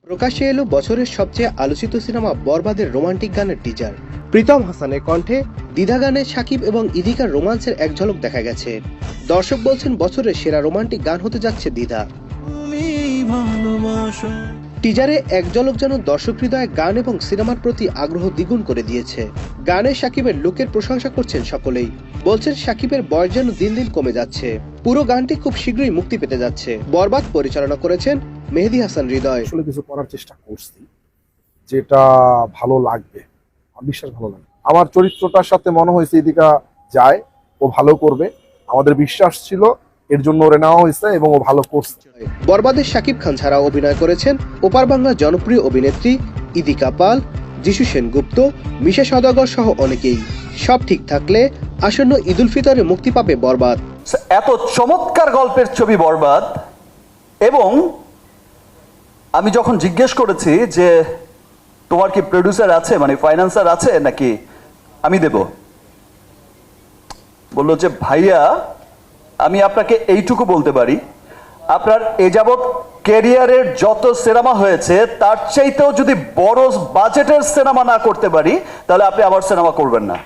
প্রকাশ্যে এলো বছরের সবচেয়ে আলোচিত সিনেমা বরবাদের রোমান্টিক গানের টিজার। প্রীতম হাসানের কণ্ঠে দ্বিধা গানে শাকিব এবং ইদিকার রোমান্সের এক ঝলক দেখা গেছে। দর্শক বলছেন বছরের সেরা রোমান্টিক গান হতে যাচ্ছে দ্বিধা। টিজারে এক ঝলক যেন দর্শক হৃদয়ে গান এবং সিনেমার প্রতি আগ্রহ দ্বিগুণ করে দিয়েছে। গানে শাকিবের লুকের প্রশংসা করছেন সকলেই, বলছেন শাকিবের বয়স যেন দিন দিন কমে যাচ্ছে। পুরো গানটি খুব শীঘ্রই মুক্তি পেতে যাচ্ছে। বরবাদ পরিচালনা করেছেন মেহেদী হাসান হৃদয়। আসলে কিছু করার চেষ্টা করছি যেটা ভালো লাগবে, আমার বিশ্বাস ভালো লাগবে। আমার চরিত্রটার সাথে মনে হয়েছে ইদিকা যায়, ও ভালো করবে, আমাদের বিশ্বাস ছিল, এর জন্য ওরে নেওয়া হয়েছে এবং ও ভালো করছে। বরবাদে শাকিব খান ছাড়াও অভিনয় করেছেন ওপার বাংলার জনপ্রিয় অভিনেত্রী ইদিকা পাল, যিশু সেনগুপ্ত, মিশা সওদাগর সহ অনেকেই। সব ঠিক থাকলে আসন্ন ঈদ উল ফিতরে মুক্তি পাবে বরবাদ। এত চমৎকার গল্পের ছবি বরবাদ, এবং আমি যখন জিজ্ঞেস করেছি যে তোমার কি প্রডিউসার আছে, মানে ফাইন্যান্সার আছে নাকি আমি দেব, বললো যে ভাইয়া আমি আপনাকে এইটুকু বলতে পারি, আপনার এ যাবৎ ক্যারিয়ারের যত সিনেমা হয়েছে তার চাইতেও যদি বড় বাজেটের সিনেমা না করতে পারি তাহলে আপনি আবার সিনেমা করবেন না।